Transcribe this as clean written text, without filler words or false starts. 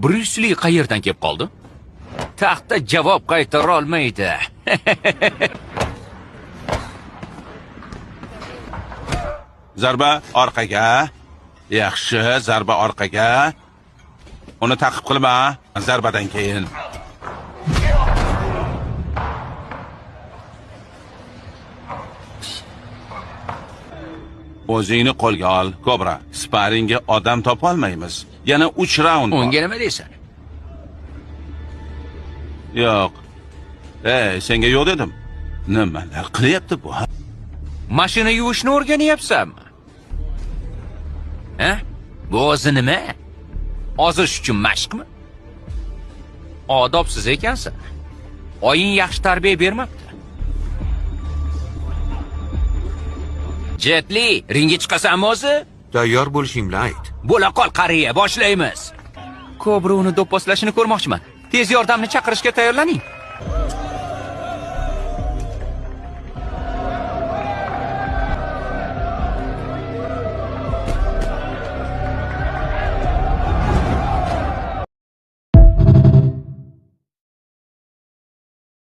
Bruce Lee qayerdan kelib qoldi? Taxtda javob qaytara olmaydi. Zarba orqaga. Yaxshi, zarba orqaga. Uni taqib qilma, zarbadan keyin. O'zingni qo'lga ol, Kobra. Sparingga odam topa olmaymiz. Yana 3 raund bor. Unga nima deysan? Yo'q. Senga yo'q dedim. Nimalar qilyapti bu? Mashina yuvishni o'rganyapsanmi? Ha? Bu o'zi nima? Ozish uchun mashqmi? Odobsiz ekansan. Oying yaxshi tarbiya bermabdi. Jet Li, ringga chiqasanmi o'zi? Tayyor bo'lishing bilan ayt. Bo'la qol qariya, boshlaymiz. Kobra uni do'pposlashini ko'rmoqchiman. Tez yordamni chaqirishga tayyorlaning.